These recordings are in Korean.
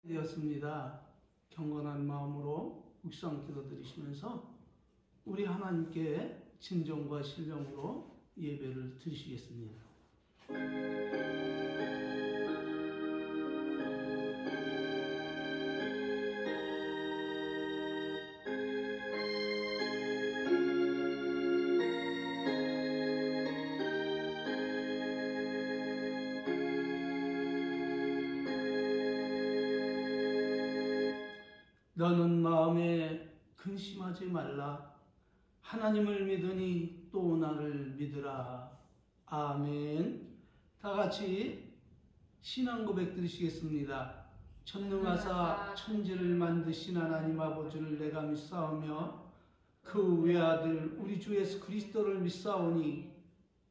되었습니다. 경건한 마음으로 묵상 기도 드리시면서 우리 하나님께 진정과 신령으로 예배를 드리시겠습니다. 너는 마음에 근심하지 말라. 하나님을 믿으니 또 나를 믿으라. 아멘. 다 같이 신앙 고백 드리시겠습니다. 전능하사 천지를 만드신 하나님 아버지를 내가 믿사오며 그 외아들 우리 주 예수 그리스도를 믿사오니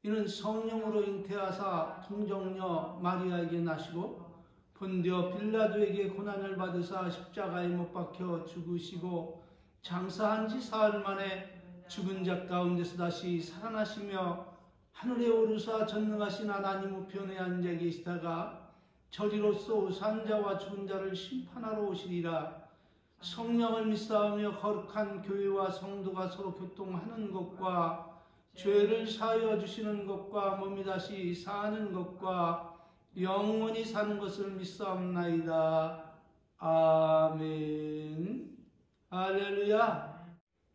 이는 성령으로 잉태하사 동정녀 마리아에게 나시고 본디오 빌라도에게 고난을 받으사 십자가에 못 박혀 죽으시고 장사한 지 사흘 만에 죽은 자 가운데서 다시 살아나시며 하늘에 오르사 전능하신 하나님 우편에 앉아 계시다가 저리로서 산자와 죽은 자를 심판하러 오시리라. 성령을 믿사오며 거룩한 교회와 성도가 서로 교통하는 것과 죄를 사하여 주시는 것과 몸이 다시 사는 것과 영원히 사는 것을 믿사옵나이다. 아멘. 할렐루야.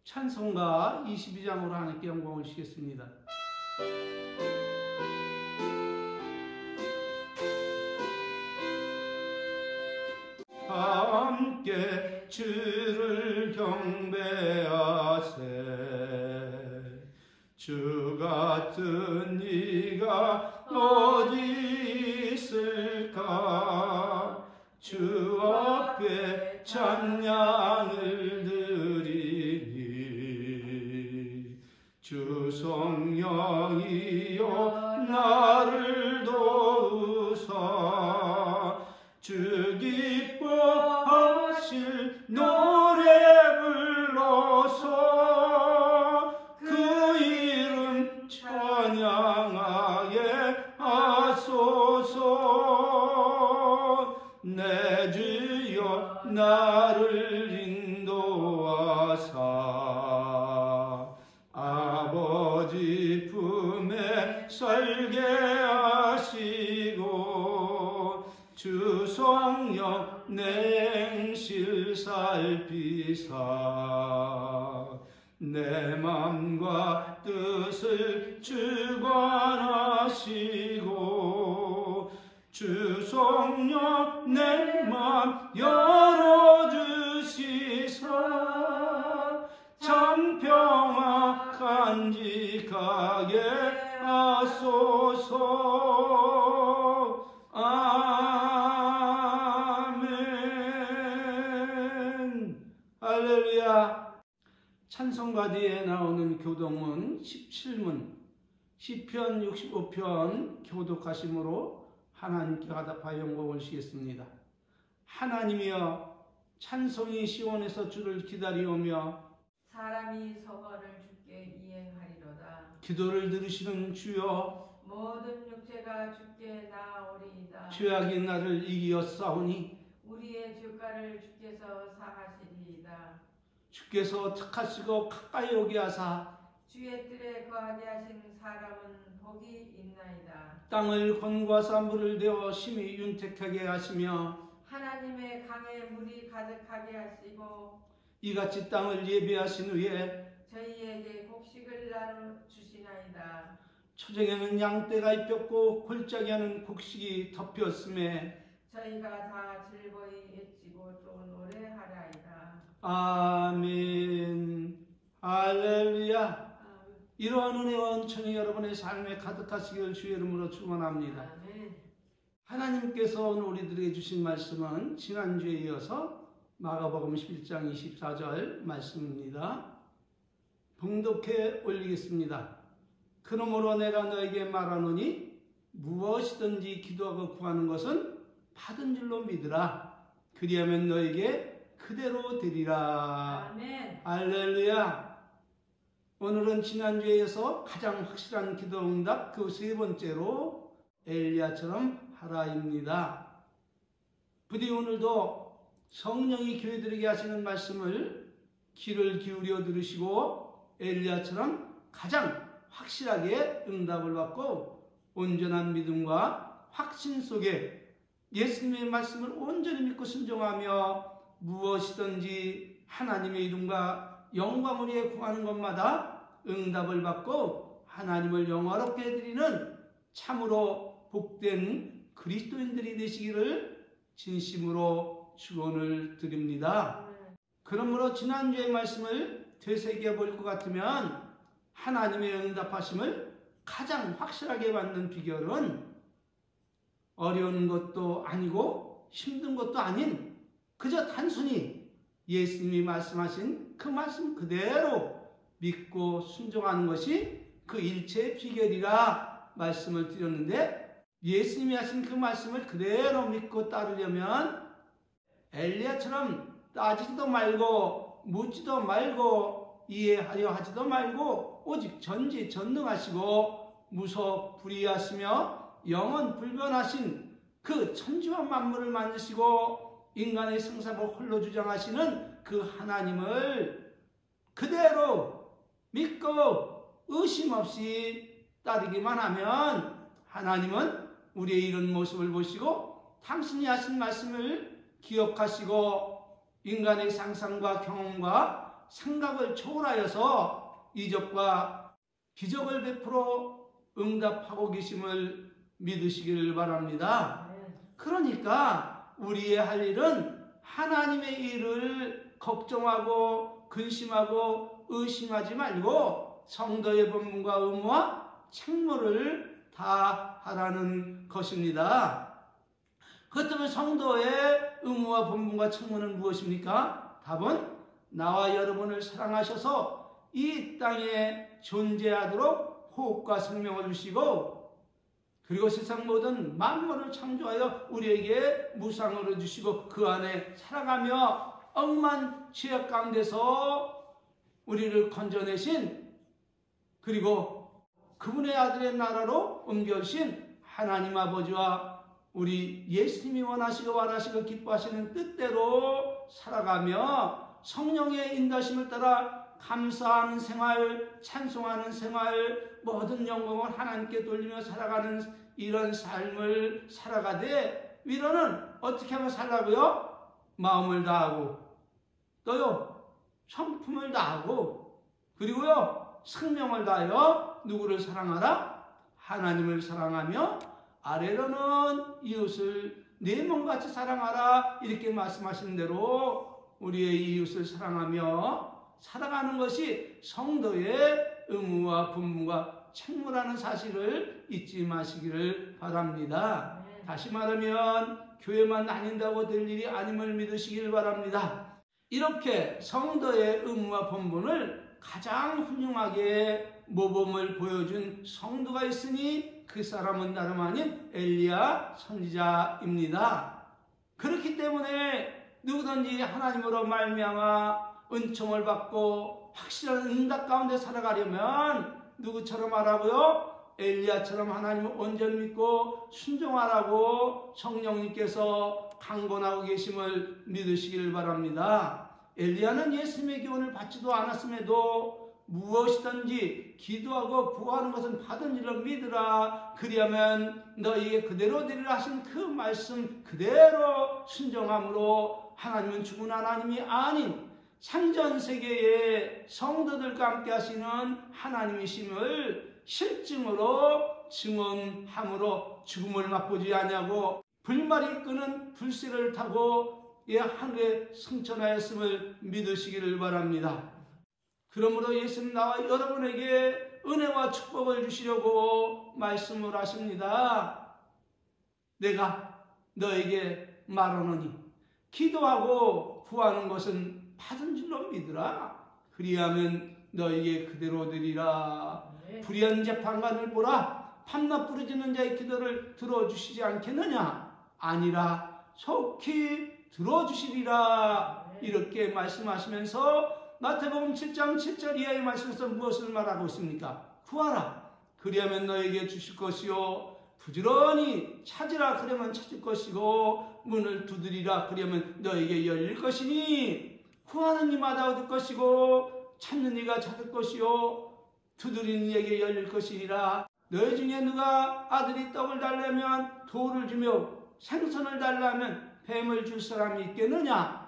찬송가 22장으로 하나님께 영광을 주시겠습니다. 함께 주를 경배하세. 주 같은 이가 어디 있을까. 주 앞에 찬양을 드리니 주 성령이여 나를 도우사. 주 기뻐하실 노래 불러서 그 이름 찬양하게 하소서. 내 주여 나를 인도하사 아버지 품에 살게 하시고 주 성령 냉실 살피사 내 맘과 뜻을 주관하시고 주 성령 내 맘 열어주시사 참 평화 간직하게 하소서. 아멘. 할렐루야. 찬송가 뒤에 나오는 교동은 17문, 시편 65편 교독하심으로 하나님께 가답하여 영광을 주시겠습니다. 하나님이여 찬송이 시온에서 주를 기다리오며 사람이 서거를 주께 이행하리로다. 기도를 들으시는 주여 모든 육체가 주께 나아오리이다. 죄악이 나를 이기었사오니 우리의 죄가를 주께서 사하시리이다. 주께서 택하시고 가까이 오게 하사 주의 뜰에 거하게 하신 사람은 복이 있나이다. 땅을 권고하사 물을 내어 심히 윤택하게 하시며 하나님의 강에 물이 가득하게 하시고 이같이 땅을 예비하신 후에 저희에게 곡식을 나눠 주시나이다. 초정에는 양떼가 입혔고 골짜기에는 곡식이 덮였음에 저희가 다 즐거이 외치고 또 노래하라이다. 아멘. 할렐루야. 이러한 은혜와 은총이 여러분의 삶에 가득하시길 주의 이름으로 축원합니다. 아멘. 하나님께서 오늘 우리들에게 주신 말씀은 지난주에 이어서 마가복음 11장 24절 말씀입니다. 봉독해 올리겠습니다. 그러므로 내가 너에게 말하노니 무엇이든지 기도하고 구하는 것은 받은 줄로 믿으라. 그리하면 너에게 그대로 되리라. 아멘. 할렐루야. 오늘은 지난주에 이어서 가장 확실한 기도 응답 그 세 번째로 엘리야처럼 하라입니다. 부디 오늘도 성령이 교회들에게 하시는 말씀을 귀를 기울여 들으시고 엘리야처럼 가장 확실하게 응답을 받고 온전한 믿음과 확신 속에 예수님의 말씀을 온전히 믿고 순종하며 무엇이든지 하나님의 이름과 영광을 위해 구하는 것마다 응답을 받고 하나님을 영화롭게 해드리는 참으로 복된 그리스도인들이 되시기를 진심으로 축원을 드립니다. 그러므로 지난주의 말씀을 되새겨 볼 것 같으면 하나님의 응답하심을 가장 확실하게 받는 비결은 어려운 것도 아니고 힘든 것도 아닌 그저 단순히 예수님이 말씀하신 그 말씀 그대로 믿고 순종하는 것이 그 일체의 비결이라 말씀을 드렸는데, 예수님이 하신 그 말씀을 그대로 믿고 따르려면 엘리야처럼 따지지도 말고 묻지도 말고 이해하려 하지도 말고 오직 전지전능하시고 무소불위하시며 영원불변하신 그 천지와 만물을 만드시고 인간의 생사를 홀로 주장하시는 그 하나님을 그대로 믿고 의심 없이 따르기만 하면 하나님은 우리의 이런 모습을 보시고 당신이 하신 말씀을 기억하시고 인간의 상상과 경험과 생각을 초월하여서 이적과 기적을 베풀어 응답하고 계심을 믿으시기를 바랍니다. 그러니까 우리의 할 일은 하나님의 일을 걱정하고 근심하고 의심하지 말고 성도의 본분과 의무와 책무를 다하라는 것입니다. 그렇다면 성도의 의무와 본분과 책무는 무엇입니까? 답은 나와 여러분을 사랑하셔서 이 땅에 존재하도록 호흡과 생명을 주시고 그리고 세상 모든 만물을 창조하여 우리에게 무상으로 주시고 그 안에 살아가며 억만 죄악 가운데서 우리를 건져내신, 그리고 그분의 아들의 나라로 옮겨주신 하나님 아버지와 우리 예수님이 원하시고 바라시고 기뻐하시는 뜻대로 살아가며 성령의 인도하심을 따라 감사하는 생활, 찬송하는 생활, 모든 영광을 하나님께 돌리며 살아가는 이런 삶을 살아가되, 위로는 어떻게 하면 살라고요? 마음을 다하고 또요 성품을 다하고 그리고요 생명을 다하여 누구를 사랑하라? 하나님을 사랑하며 아래로는 이웃을 내 몸같이 사랑하라, 이렇게 말씀하신 대로 우리의 이웃을 사랑하며 살아가는 것이 성도의 의무와 본분과 책무라는 사실을 잊지 마시기를 바랍니다. 다시 말하면 교회만 다닌다고 될 일이 아님을 믿으시길 바랍니다. 이렇게 성도의 의무와 본분을 가장 훌륭하게 모범을 보여준 성도가 있으니 그 사람은 다름 아닌 엘리야 선지자입니다. 그렇기 때문에 누구든지 하나님으로 말미암아 은총을 받고 확실한 응답 가운데 살아가려면 누구처럼 하라고요? 엘리야처럼 하나님을 온전히 믿고 순종하라고 성령님께서 강권하고 계심을 믿으시길 바랍니다. 엘리야는 예수님의 교훈을 받지도 않았음에도 무엇이든지 기도하고 구하는 것은 받은 일로 믿으라, 그리하면 너희에게 그대로 되리라 하신 그 말씀 그대로 순종함으로 하나님은 죽은 하나님이 아닌 상전세계의 성도들과 함께 하시는 하나님이심을 실증으로 증언함으로 죽음을 맛보지 아니하고 불말이 끄는 불새를 타고 하늘에 승천하였음을 믿으시기를 바랍니다. 그러므로 예수님 나와 여러분에게 은혜와 축복을 주시려고 말씀을 하십니다. 내가 너에게 말하노니 기도하고 구하는 것은 받은 줄로 믿으라. 그리하면 너에게 그대로 되리라. 불의한 재판관을 보라. 밤낮 부르짖는 자의 기도를 들어주시지 않겠느냐? 아니라 속히 들어주시리라. 이렇게 말씀하시면서 마태복음 7장 7절 이하의 말씀에서 무엇을 말하고 있습니까? 구하라. 그리하면 너에게 주실 것이요 부지런히 찾으라 그러면 찾을 것이고 문을 두드리라 그러면 너에게 열릴 것이니 구하는 이마다 얻을 것이고 찾는 이가 찾을 것이요 두드리는 이에게 열릴 것이니라. 너희 중에 누가 아들이 떡을 달라면 돌을 주며 생선을 달라면 뱀을 줄 사람이 있겠느냐?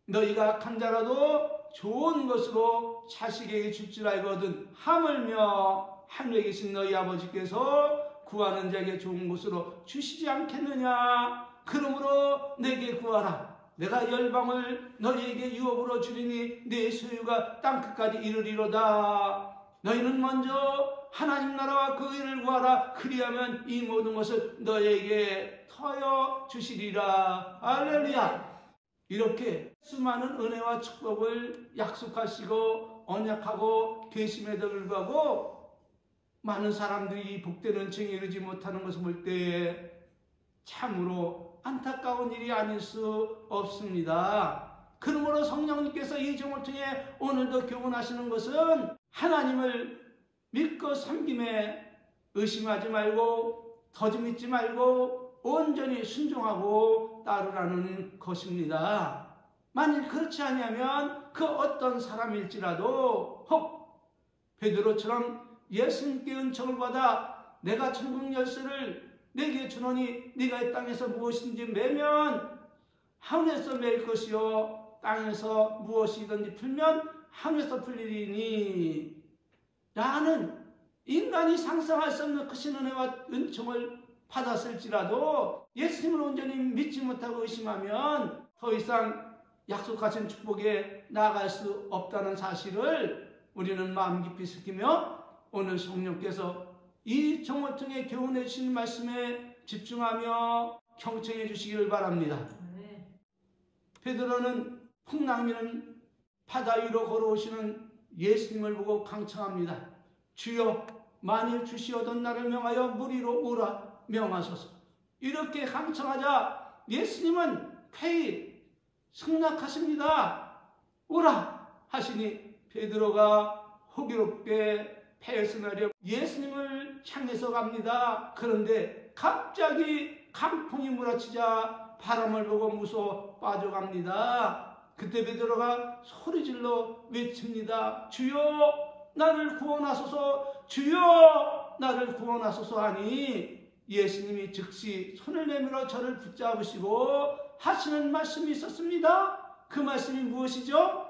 너희가 악한 자라도 좋은 것으로 자식에게 줄 줄 알거든 하물며 하늘에 계신 너희 아버지께서 구하는 자에게 좋은 것으로 주시지 않겠느냐? 그러므로 내게 구하라. 내가 열방을 너희에게 유업으로 주리니 네 소유가 땅끝까지 이르리로다. 너희는 먼저 하나님 나라와 그 의를 구하라. 그리하면 이 모든 것을 너희에게 더하여 주시리라. 할렐루야. 이렇게 수많은 은혜와 축복을 약속하시고 언약하고 계심에도 불구하고 많은 사람들이 이 복된 은총에 이르지 못하는 것을 볼 때 참으로 안타까운 일이 아닐 수 없습니다. 그러므로 성령님께서 이 종을 통해 오늘도 교훈하시는 것은 하나님을 믿고 섬김에 의심하지 말고 더디 믿지 말고 온전히 순종하고 따르라는 것입니다. 만일 그렇지 아니하면 그 어떤 사람일지라도 혹 베드로처럼 예수님께 은총을 받아 내가 천국 열쇠를 내게 주노니 네가 이 땅에서 무엇이든지 매면 하늘에서 맬 것이요 땅에서 무엇이든지 풀면 하늘에서 풀리리니 라는 인간이 상상할 수 없는 크신 은혜와 은총을 받았을지라도 예수님을 온전히 믿지 못하고 의심하면 더 이상 약속하신 축복에 나아갈 수 없다는 사실을 우리는 마음 깊이 새기며 오늘 성령께서 이 종을 통해 교훈해 주신 말씀에 집중하며 경청해 주시기를 바랍니다. 베드로는 풍랑이는 바다 위로 걸어오시는 예수님을 보고 강청합니다. 주여 만일 주시오던 나를 명하여 물 위로 오라 명하소서. 이렇게 강청하자 예수님은 쾌히 승낙하십니다. 오라 하시니 베드로가 호기롭게 배에서나려 예수님을 향해서 갑니다. 그런데 갑자기 강풍이 몰아치자 바람을 보고 무서워 빠져갑니다. 그때 베드로가 소리질러 외칩니다. 주여 나를 구원하소서, 주여 나를 구원하소서 하니 예수님이 즉시 손을 내밀어 저를 붙잡으시고 하시는 말씀이 있었습니다. 그 말씀이 무엇이죠?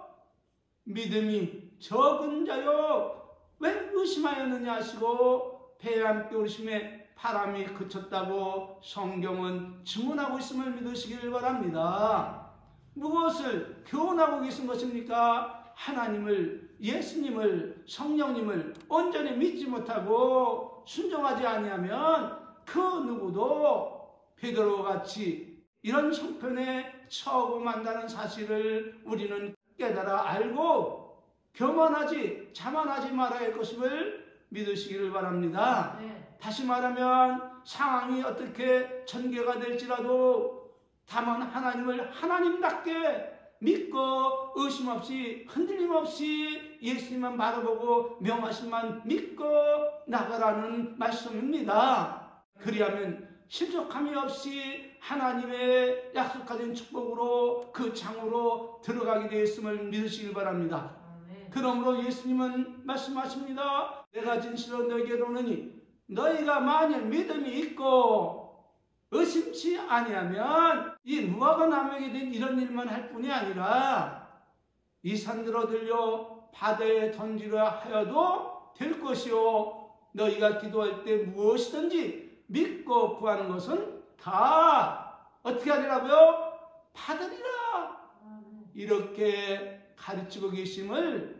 믿음이 적은 자여 왜 의심하였느냐 하시고 배에 함께 오르심에 바람이 그쳤다고 성경은 증언하고 있음을 믿으시기를 바랍니다. 무엇을 교훈하고 계신 것입니까? 하나님을, 예수님을, 성령님을 온전히 믿지 못하고 순종하지 아니하면 그 누구도 베드로와 같이 이런 형편에 처하고 만다는 사실을 우리는 깨달아 알고 교만하지 자만하지 말아야 할 것임을 믿으시기를 바랍니다. 다시 말하면 상황이 어떻게 전개가 될지라도 다만 하나님을 하나님답게 믿고 의심 없이 흔들림 없이 예수님만 바라보고 명하심만 믿고 나가라는 말씀입니다. 그리하면 실족함이 없이 하나님의 약속하신 축복으로 그 장으로 들어가게 되었음을 믿으시길 바랍니다. 그러므로 예수님은 말씀하십니다. 내가 진실로 너에게 이르노니 너희가 만일 믿음이 있고 의심치 아니하면 이 무화과 나무에게 된 이런 일만 할 뿐이 아니라 이 산들어 들려 바다에 던지려 하여도 될 것이요 너희가 기도할 때 무엇이든지 믿고 구하는 것은 다 어떻게 하리라고요? 받으리라. 이렇게 가르치고 계심을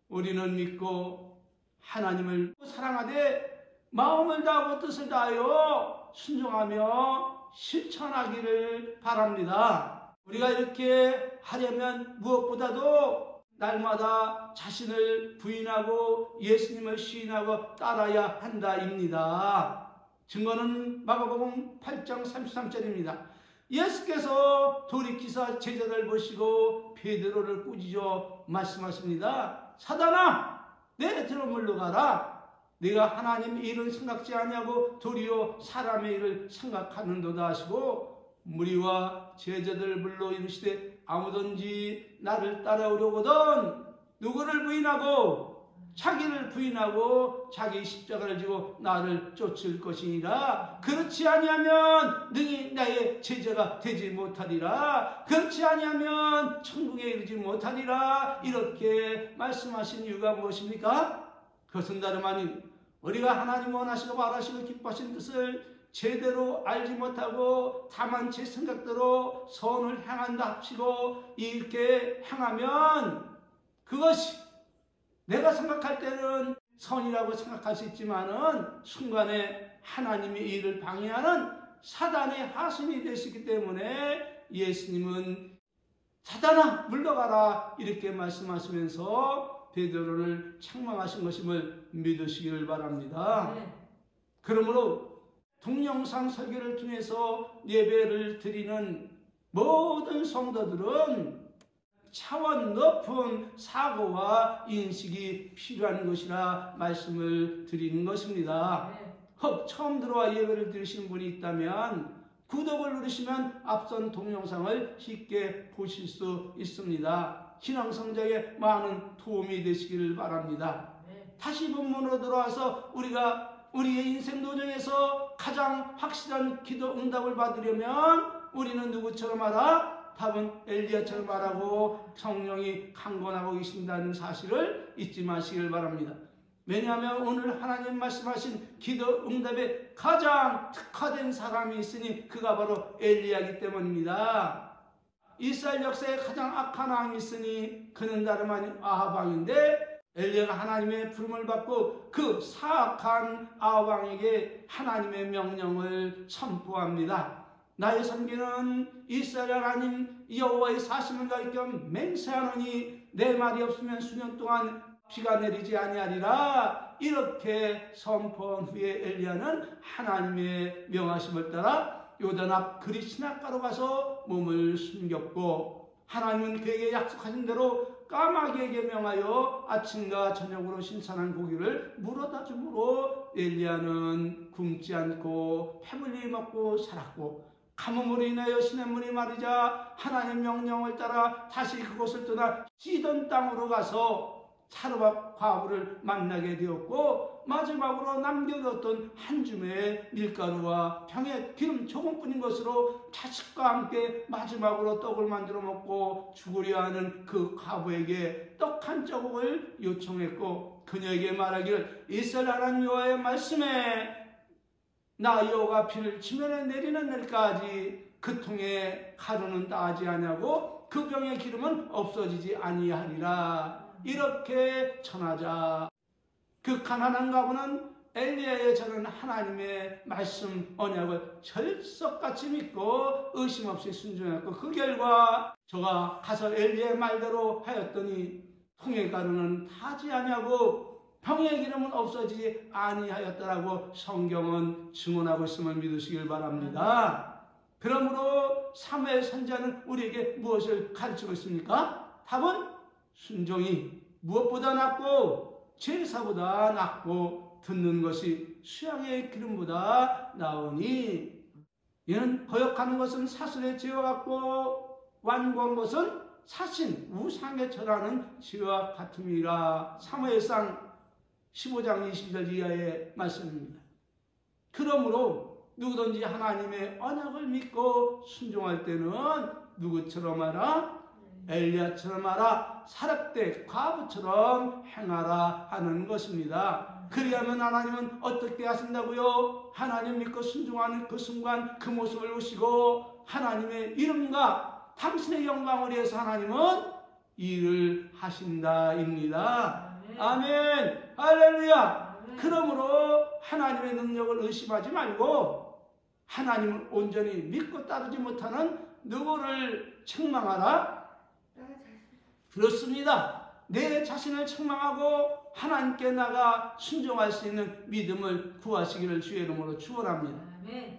우리는 믿고 하나님을 사랑하되 마음을 다하고 뜻을 다하여 순종하며 실천하기를 바랍니다. 우리가 이렇게 하려면 무엇보다도 날마다 자신을 부인하고 예수님을 시인하고 따라야 한다입니다. 증거는 마가복음 8장 33절입니다. 예수께서 돌이키사 제자들 보시고 베드로를 꾸짖어 말씀하십니다. 사단아 내 뒤로 물러가라. 네가 하나님 일을 생각지 아니하고 도리어 사람의 일을 생각하는도다 하시고 무리와 제자들을 불러 이르시되 아무든지 나를 따라오려거든 누구를 부인하고 자기를 부인하고 자기 십자가를 지고 나를 쫓을 것이니라. 그렇지 아니하면 능히 나의 제자가 되지 못하리라. 그렇지 아니하면 천국에 이르지 못하리라. 이렇게 말씀하신 이유가 무엇입니까? 그것은 다름 아닌 우리가 하나님 원하시고 바라시고 기뻐하신 뜻을 제대로 알지 못하고 다만 제 생각대로 선을 행한다 합시고 이렇게 행하면 그것이 내가 생각할 때는 선이라고 생각할 수 있지만은 순간에 하나님의 일을 방해하는 사단의 하수인이 되시기 때문에 예수님은 사단아 물러가라 이렇게 말씀하시면서 베드로를 책망하신 것임을 믿으시기를 바랍니다. 그러므로 동영상 설교를 통해서 예배를 드리는 모든 성도들은 차원 높은 사고와 인식이 필요한 것이라 말씀을 드리는 것입니다. 혹 처음 들어와 예배를 드리시는 분이 있다면 구독을 누르시면 앞선 동영상을 쉽게 보실 수 있습니다. 신앙 성장에 많은 도움이 되시기를 바랍니다. 다시 본문으로 돌아와서 우리가 우리의 인생 도전에서 가장 확실한 기도 응답을 받으려면 우리는 누구처럼 하라? 답은 엘리야처럼 하라고 성령이 강권하고 계신다는 사실을 잊지 마시길 바랍니다. 왜냐하면 오늘 하나님 말씀하신 기도 응답에 가장 특화된 사람이 있으니 그가 바로 엘리야이기 때문입니다. 이스라엘 역사에 가장 악한 왕이 있으니 그는 다름 아닌 아합 왕인데 엘리야가 하나님의 부름을 받고 그 사악한 아합 왕에게 하나님의 명령을 선포합니다. 나의 선비는 이스라엘 하나님 여호와의 사심을 가리켜 맹세하노니 내 말이 없으면 수년 동안 비가 내리지 아니하리라. 이렇게 선포한 후에 엘리야는 하나님의 명하심을 따라 요단 앞 그리 시냇가로 가서 몸을 숨겼고 하나님은 그에게 약속하신 대로 까마귀에게 명하여 아침과 저녁으로 신선한 고기를 물어다 주므로 엘리야는 굶지 않고 배불리 먹고 살았고 가뭄으로 인하여 시냇물이 마르자 하나님의 명령을 따라 다시 그곳을 떠나 시돈 땅으로 가서 사르밧 과부를 만나게 되었고 마지막으로 남겨뒀던 한 줌의 밀가루와 병에 기름 조금뿐인 것으로 자식과 함께 마지막으로 떡을 만들어 먹고 죽으려 하는 그 과부에게 떡 한 조각을 요청했고 그녀에게 말하기를 이스라엘 하나님 여호와의 말씀에 나 여호와가 비를 지면에 내리는 날까지 그 통에 가루는 따지 아니하고 그 병의 기름은 없어지지 아니하리라. 이렇게 전하자 그 가난한 과부는 엘리야의 저는 하나님의 말씀 언약을 철석같이 믿고 의심 없이 순종했고 그 결과 저가 가서 엘리야의 말대로 하였더니 통의 가루는 타지 아니하고 병의 기름은 없어지지 아니하였다라고 성경은 증언하고 있음을 믿으시길 바랍니다. 그러므로 사무엘 선지자는 우리에게 무엇을 가르치고 있습니까? 답은 순종이 무엇보다 낫고 제사보다 낫고 듣는 것이 수양의 기름보다 나으니 이는 거역하는 것은 사슬의 죄와 같고 완고한 것은 사신 우상에 절하는 죄와 같음이라. 사무엘상 15장 20절 이하의 말씀입니다. 그러므로 누구든지 하나님의 언약을 믿고 순종할 때는 누구처럼 하라? 엘리야처럼 하라. 사렙대 과부처럼 행하라 하는 것입니다. 그리하면 하나님은 어떻게 하신다고요? 하나님 믿고 순종하는 그 순간 그 모습을 보시고 하나님의 이름과 당신의 영광을 위해서 하나님은 일을 하신다입니다. 아멘. 할렐루야. 그러므로 하나님의 능력을 의심하지 말고 하나님을 온전히 믿고 따르지 못하는 누구를 책망하라? 그렇습니다. 내 자신을 책망하고 하나님께 나가 순종할 수 있는 믿음을 구하시기를 주의 이름으로 축원합니다.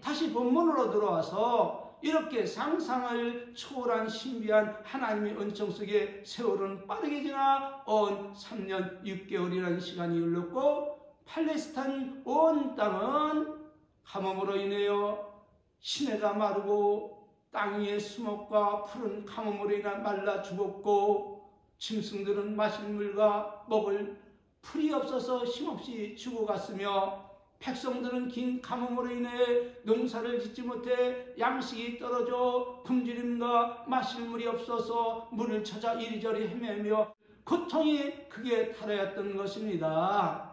다시 본문으로 들어와서 이렇게 상상을 초월한 신비한 하나님의 은총 속에 세월은 빠르게 지나 3년 6개월이라는 시간이 흘렀고 팔레스타인 온 땅은 가뭄으로 인하여 시내가 마르고 땅 위의 수목과 푸른 가뭄으로 인해 말라 죽었고 짐승들은 마실 물과 먹을 풀이 없어서 힘없이 죽어갔으며 백성들은 긴 가뭄으로 인해 농사를 짓지 못해 양식이 떨어져 굶주림과 마실 물이 없어서 물을 찾아 이리저리 헤매며 고통이 크게 달하였던 것입니다.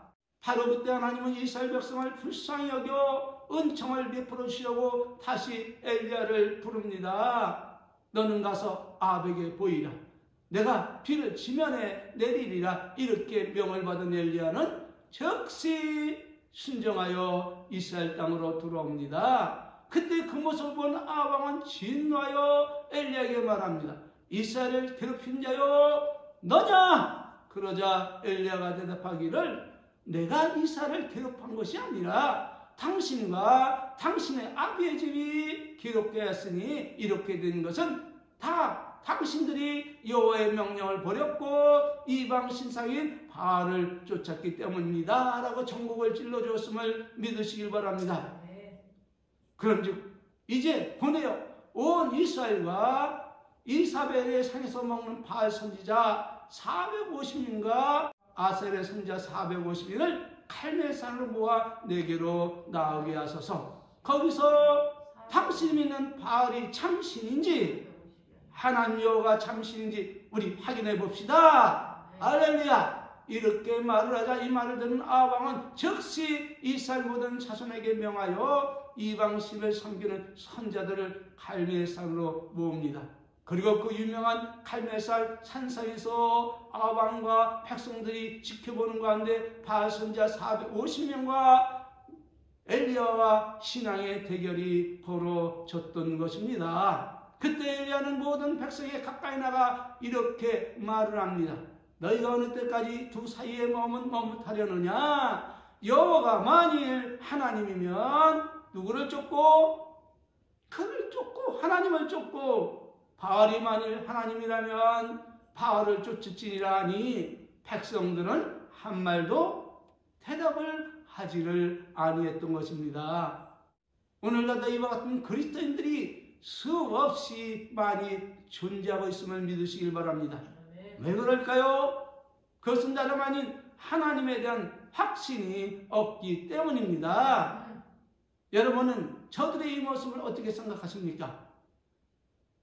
바로 그때 하나님은 이스라엘 백성을 불쌍히 여겨 은총을 베풀어 주시려고 다시 엘리야를 부릅니다. 너는 가서 아합에게 보이라. 내가 비를 지면에 내리리라. 이렇게 명을 받은 엘리야는 즉시 순종하여 이스라엘 땅으로 돌아옵니다. 그때 그 모습을 본 아합 왕은 진노하여 엘리야에게 말합니다. 이스라엘을 괴롭힌 자여 너냐? 그러자 엘리야가 대답하기를 내가 이스라엘을 괴롭힌 것이 아니라 당신과 당신의 아비의 집이 괴롭게 했으니 이렇게 된 것은 다 당신들이 여호와의 명령을 버렸고 이방 신상인 바알을 쫓았기 때문입니다. 라고 전곡을 찔러주었음을 믿으시길 바랍니다. 그런즉 이제 보내어 온 이스라엘과 이사벨의 상에서 먹는 바알 선지자 450인과 아셀의 선지자 450인을 칼멜산으로 모아 내게로 나오게 하소서. 거기서 당신이 믿는 바알이 참신인지 하나님 여호와가 참신인지 우리 확인해 봅시다. 할렐루야. 이렇게 말을 하자 이 말을 듣는 아합 왕은 즉시 이스라엘 모든 자손에게 명하여 이방신을 섬기는 선자들을 갈멜산으로 모읍니다. 그리고 그 유명한 갈멜산 산상에서 아합 왕과 백성들이 지켜보는 가운데 바알 선지자 450명과 엘리야와 신앙의 대결이 벌어졌던 것입니다. 그때 엘리야는 모든 백성에 가까이 나가 이렇게 말을 합니다. 너희가 어느 때까지 두 사이에 머뭇하려느냐? 여호와가 만일 하나님이면 누구를 쫓고? 그를 쫓고 하나님을 쫓고 바알이 만일 하나님이라면 바알을 쫓을지니라 하니 백성들은 한 말도 대답을 하지를 아니했던 것입니다. 오늘날도 이와 같은 그리스도인들이 수없이 많이 존재하고 있음을 믿으시길 바랍니다. 왜 그럴까요? 그것은 다름 아닌 하나님에 대한 확신이 없기 때문입니다. 여러분은 저들의 이 모습을 어떻게 생각하십니까?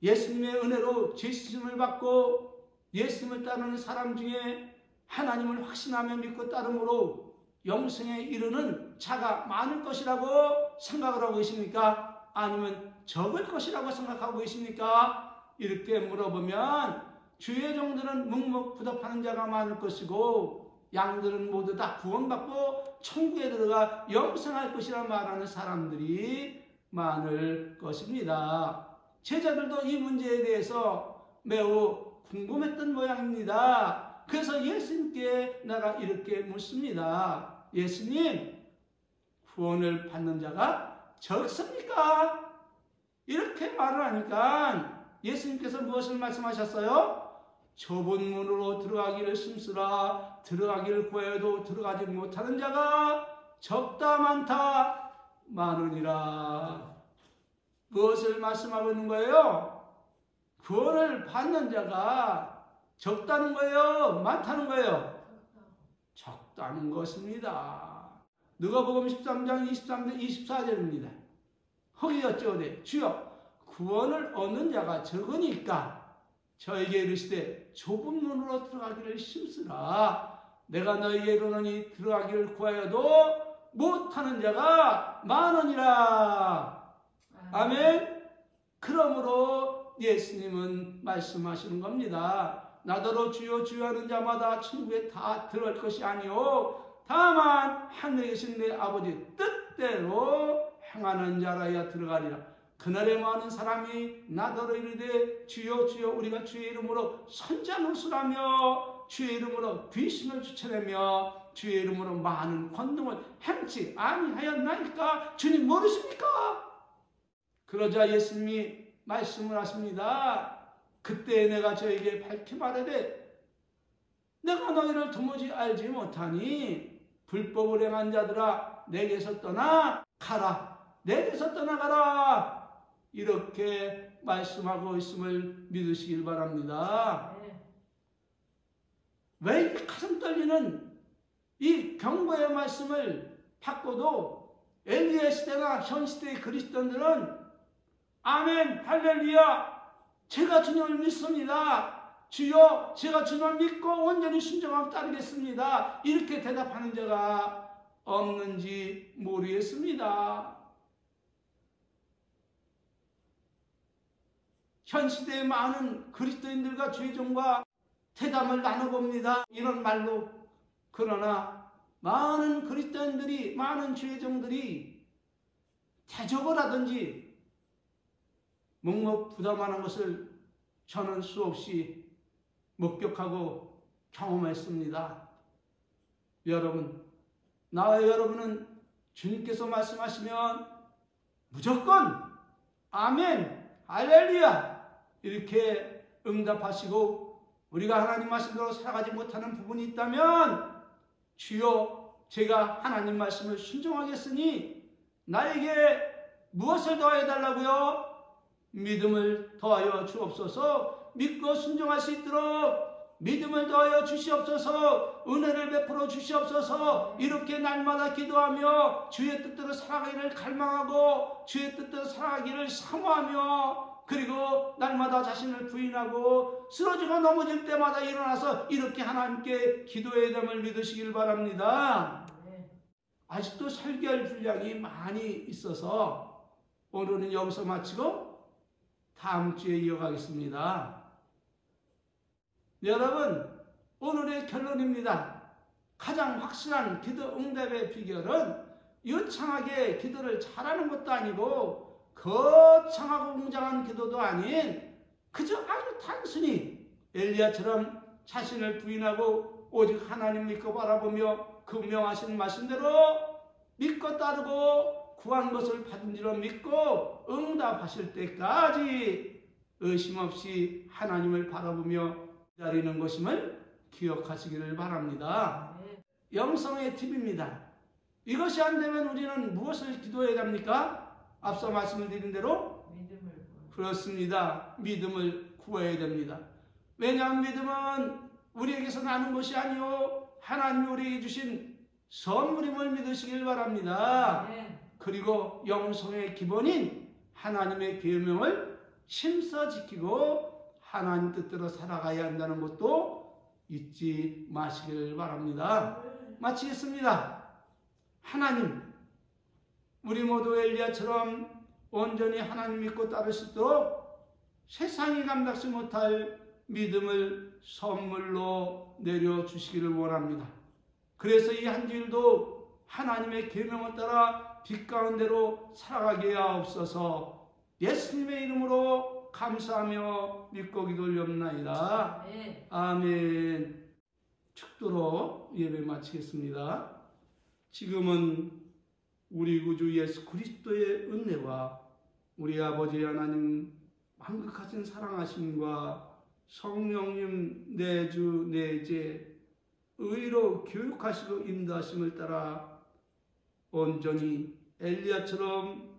예수님의 은혜로 죄수심을 받고 예수님을 따르는 사람 중에 하나님을 확신하며 믿고 따름으로 영생에 이르는 자가 많을 것이라고 생각을 하고 계십니까? 아니면 적을 것이라고 생각하고 계십니까? 이렇게 물어보면 주의 종들은 묵묵부답하는 자가 많을 것이고 양들은 모두 다 구원받고 천국에 들어가 영생할 것이라 말하는 사람들이 많을 것입니다. 제자들도 이 문제에 대해서 매우 궁금했던 모양입니다. 그래서 예수님께 내가 이렇게 묻습니다. 예수님, 구원을 받는 자가 적습니까? 이렇게 말을 하니까 예수님께서 무엇을 말씀하셨어요? 좁은 문으로 들어가기를 힘쓰라. 들어가기를 구해도 들어가지 못하는 자가 적다 많다 많으니라. 무엇을 말씀하고 있는 거예요? 구원을 받는 자가 적다는 거예요? 많다는 거예요? 적다는 것입니다. 누가복음 13장 23절 24절입니다. 거기 어찌오되 주여 구원을 얻는 자가 적으니까 저에게 이르시되 좁은 문으로 들어가기를 힘쓰라. 내가 너희에게 이르노니 들어가기를 구하여도 못하는 자가 많으니라. 아멘. 그러므로 예수님은 말씀하시는 겁니다. 나더러 주여 주여 하는 자마다 천국에 다 들어갈 것이 아니오 다만 하늘에 계신 내 아버지 뜻대로 행하는 자라야 들어가리라. 그날에 많은 사람이 나더러 이르되 주여 주여 우리가 주의 이름으로 선자노수라며 주의 이름으로 귀신을 쫓아내며 주의 이름으로 많은 권능을 행치 아니하였나이까 주님 모르십니까? 그러자 예수님이 말씀을 하십니다. 그때 내가 저에게 밝히 말하되 내가 너희를 도무지 알지 못하니 불법을 행한 자들아 내게서 떠나가라. 내게서 떠나가라. 이렇게 말씀하고 있음을 믿으시길 바랍니다. 왜 이 가슴 떨리는 이 경고의 말씀을 받고도 엘리야 시대나 현 시대의 그리스도인들은 아멘 할렐루야 제가 주님을 믿습니다. 주여 제가 주님을 믿고 온전히 순종하고 따르겠습니다. 이렇게 대답하는 자가 없는지 모르겠습니다. 현 시대의 많은 그리스도인들과 주의종과 대담을 나눠봅니다. 이런 말로. 그러나 많은 그리스도인들이 많은 주의종들이 대적을 하든지 묵묵부담하는 것을 저는 수없이 목격하고 경험했습니다. 여러분, 나와 여러분은 주님께서 말씀하시면 무조건 아멘 할렐루야 이렇게 응답하시고 우리가 하나님 말씀대로 살아가지 못하는 부분이 있다면 주여 제가 하나님 말씀을 순종하겠으니 나에게 무엇을 더해달라고요? 믿음을 더하여 주옵소서. 믿고 순종할 수 있도록 믿음을 더하여 주시옵소서. 은혜를 베풀어 주시옵소서. 이렇게 날마다 기도하며 주의 뜻대로 살아가기를 갈망하고 주의 뜻대로 살아가기를 사모하며 그리고 날마다 자신을 부인하고 쓰러지고 넘어질 때마다 일어나서 이렇게 하나님께 기도해야 됨을 믿으시길 바랍니다. 아직도 설교할 분량이 많이 있어서 오늘은 여기서 마치고 다음 주에 이어가겠습니다. 여러분, 오늘의 결론입니다. 가장 확실한 기도 응답의 비결은 유창하게 기도를 잘하는 것도 아니고 거창하고 웅장한 기도도 아닌 그저 아주 단순히 엘리야처럼 자신을 부인하고 오직 하나님 믿고 바라보며 그 명하신 말씀대로 믿고 따르고 구한 것을 받은 줄로 믿고 응답하실 때까지 의심 없이 하나님을 바라보며 기다리는 것임을 기억하시기를 바랍니다. 영성의 팁입니다. 이것이 안 되면 우리는 무엇을 기도해야 합니까? 앞서 말씀을 드린 대로 그렇습니다. 믿음을 구해야 됩니다. 왜냐하면 믿음은 우리에게서 나는 것이 아니요 하나님이 우리에게 주신 선물임을 믿으시길 바랍니다. 그리고 영성의 기본인 하나님의 계명을 심서 지키고 하나님 뜻대로 살아가야 한다는 것도 잊지 마시길 바랍니다. 마치겠습니다. 하나님, 우리 모두 엘리야처럼 온전히 하나님 믿고 따를 수 있도록 세상이 감당치 못할 믿음을 선물로 내려주시기를 원합니다. 그래서 이 한 주일도 하나님의 계명을 따라 빛 가운데로 살아가게 하옵소서. 예수님의 이름으로 감사하며 믿고 기도 올려옵나이다. 아멘. 축도로 예배 마치겠습니다. 지금은 우리 구주 예수 그리스도의 은혜와 우리 아버지 하나님 만극하신 사랑하심과 성령님 내주 내제 의로 교육하시고 인도하심을 따라 온전히 엘리야처럼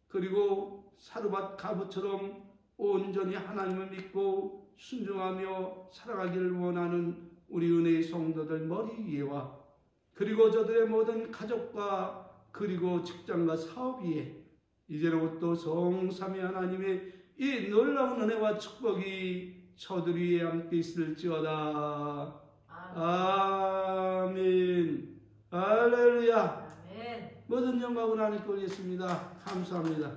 그리고 사르밧 가부처럼 온전히 하나님을 믿고 순종하며 살아가기를 원하는 우리 은혜의 성도들 머리 위에와 그리고 저들의 모든 가족과 그리고 직장과 사업 위에 이제로부터 성삼위 하나님의 이 놀라운 은혜와 축복이 저들 위에 함께 있을지어다. 아멘. 할렐루야. 모든 영광을 하나님께 올리겠습니다. 감사합니다.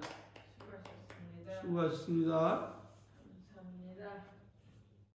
수고하셨습니다.